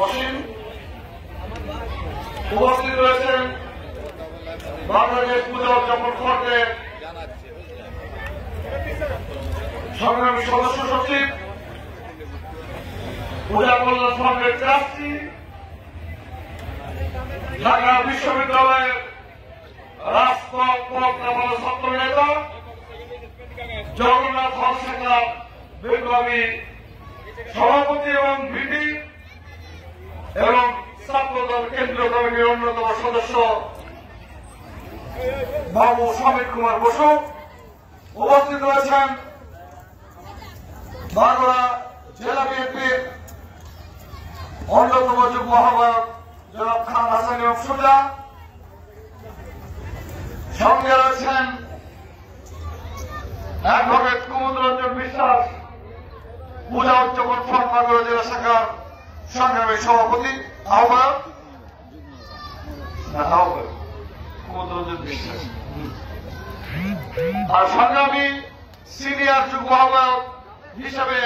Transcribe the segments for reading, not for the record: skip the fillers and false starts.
অসীম। উপস্থিত রয়েছেন বাংলাদেশ পূজা উদযাপন ফ্রন্টের সংগ্রামী সদস্য সচিব, পূজা কল্যাণ ফ্রন্টের ট্রাস্টি, ঢাকা বিশ্ববিদ্যালয়ের রাজপথ পথ নামানো ছাত্র নেতা, জগন্নাথ হল শাখার বিপ্লবী সভাপতি এবং ভিপি এবং ছাত্রদল কেন্দ্রীয় কমিটির অন্যতম সদস্য বাবু সমীর কুমার বসু। উপস্থিত রয়েছেন মাগুরা জেলা বিএনপির অন্যতম যুগ্ম আহ্বায়ক জনাব খান হাসান এবং সুজা। সঙ্গে রয়েছেন অ্যাডভোকেট কুমুদরঞ্জন বিশ্বাস, পূজা উদযাপন ফ্রন্ট মাগুরা জেলা শাখার সংগ্রামী সভাপতি আহ্বায়ক কুমুদরঞ্জন বিশ্বাস, আর সংগ্রামী সিনিয়র যুগ্ম আহ্বায়ক হিসেবে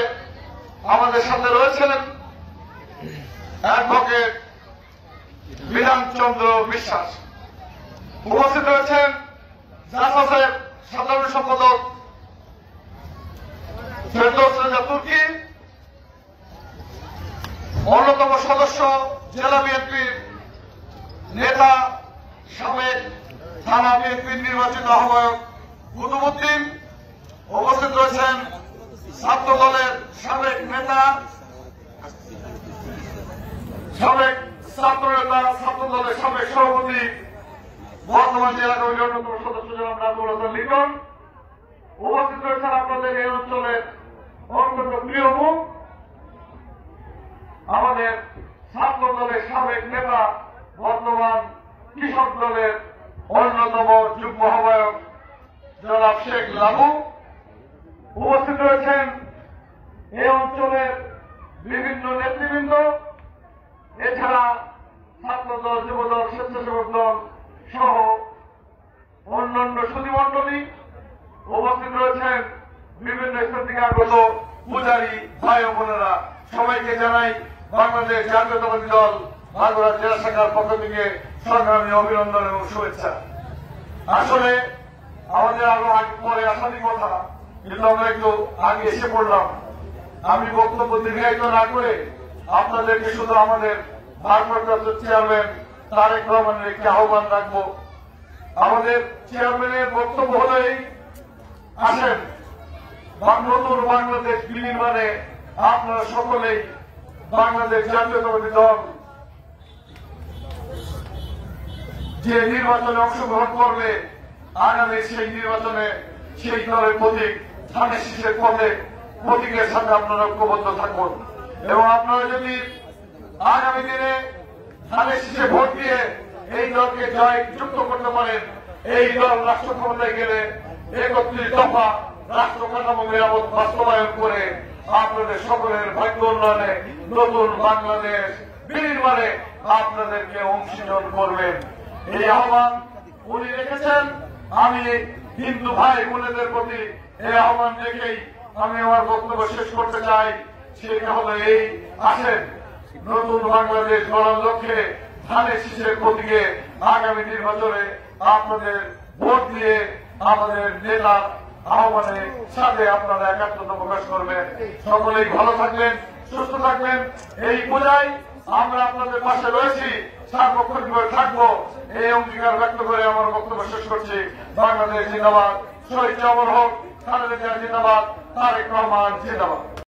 আমাদের সাথে রয়েছেন অ্যাডভোকেট বিধানচন্দ্র বিশ্বাস। উপস্থিত রয়েছেন জাসাসের সাধারণ সম্পাদক ফেরদৌস রেজা তুর্কি, অন্যতম সদস্য জেলা বিএনপির নেতা সাবেক থানা বিএনপির নির্বাচিত আহ্বায়ক কুতুবুদ্দিন। উপস্থিত রয়েছেন ছাত্র দলের সাবেক নেতা, সাবেক ছাত্র নেতা, ছাত্র দলের সাবেক সভাপতি, বর্তমান জেলা কমিটির অন্যতম সদস্য জনাব নাজমুল হাসান লিটন। উপস্থিত রয়েছেন আপনাদের এই অঞ্চলের অত্যন্ত প্রিয় মুখ, আমাদের ছাত্র দলের সাবেক নেতা, বর্তমান কৃষক দলের অন্যতম যুগ্ম আহ্বায়ক জনাব শেখ লাবু। উপস্থিত রয়েছেন এই অঞ্চলের বিভিন্ন নেতৃবৃন্দ, এছাড়া ছাত্রদল, যুবদল, স্বেচ্ছাসেবক দল সহ অন্যান্য সুধীমণ্ডলী। উপস্থিত রয়েছেন বিভিন্ন স্থান থেকে আগত পূজারী ভাই ও বোনেরা। সবাইকে জানাই বাংলাদেশ জাতীয়তাবাদী দল মাগুরা জেলা শাখার পক্ষ থেকে সংগ্রামী অভিনন্দন এবং শুভেচ্ছা। আসলে আমাদের আরো পরে আসারই কথা, কিন্তু আমরা একটু আগে এসে পড়লাম। আমি বক্তব্য দীর্ঘায়িত না করে আপনাদেরকে শুধু আমাদের ভারপ্রাপ্ত চেয়ারম্যান তারেক রহমানের একটি আহ্বান রাখবো। আমাদের চেয়ারম্যানের বক্তব্য হল এই, আসেন নতুন বাংলাদেশ বিনির্মাণে আপনারা সকলেই বাংলাদেশ জাতীয়তাবাদী দল যে নির্বাচনে অংশগ্রহণ করবে, আগামী সেই নির্বাচনে সেই দলের প্রতীক ধানের শীষের পথে প্রতীকের সাথে আপনারা ঐক্যবদ্ধ থাকুন এবং আপনারা যদি আগামী দিনে ধানের শীষে ভোট দিয়ে এই দলকে জয় যুক্ত করতে পারেন, এই দল রাষ্ট্র ক্ষমতায় গেলে 31 দফা রাষ্ট্র কাঠামো মেরামত বাস্তবায়ন করে আপনাদের সকলের ভাগ্য উন্নয়নে নতুন বাংলাদেশ বিনির্মাণে আপনাদেরকে অংশীদার করবেন। এই আহ্বান উনি রেখেছেন। আমি হিন্দু ভাই বোনেদের প্রতি এই আহ্বান রেখেই আমি আমার বক্তব্য শেষ করতে চাই। সেটা হলো এই, আসেন নতুন বাংলাদেশ গড়ার লক্ষ্যে ধানের শীষের প্রতীকে আগামী নির্বাচনে আপনাদের ভোট দিয়ে আমাদের নেতা আহ্বানের সাথে আপনারা একাত্মতা প্রকাশ করবেন। সকলেই ভালো থাকবেন, সুস্থ থাকবেন। এই পূজায় আমরা আপনাদের পাশে রয়েছি, সার্বক্ষণিকভাবে থাকবো, এই অঙ্গীকার ব্যক্ত করে আমার বক্তব্য শেষ করছি। বাংলাদেশ জিন্দাবাদ, শহীদ অমর হোক, খালেদা জিয়া জিন্দাবাদ, তারেক রহমান জিন্দাবাদ।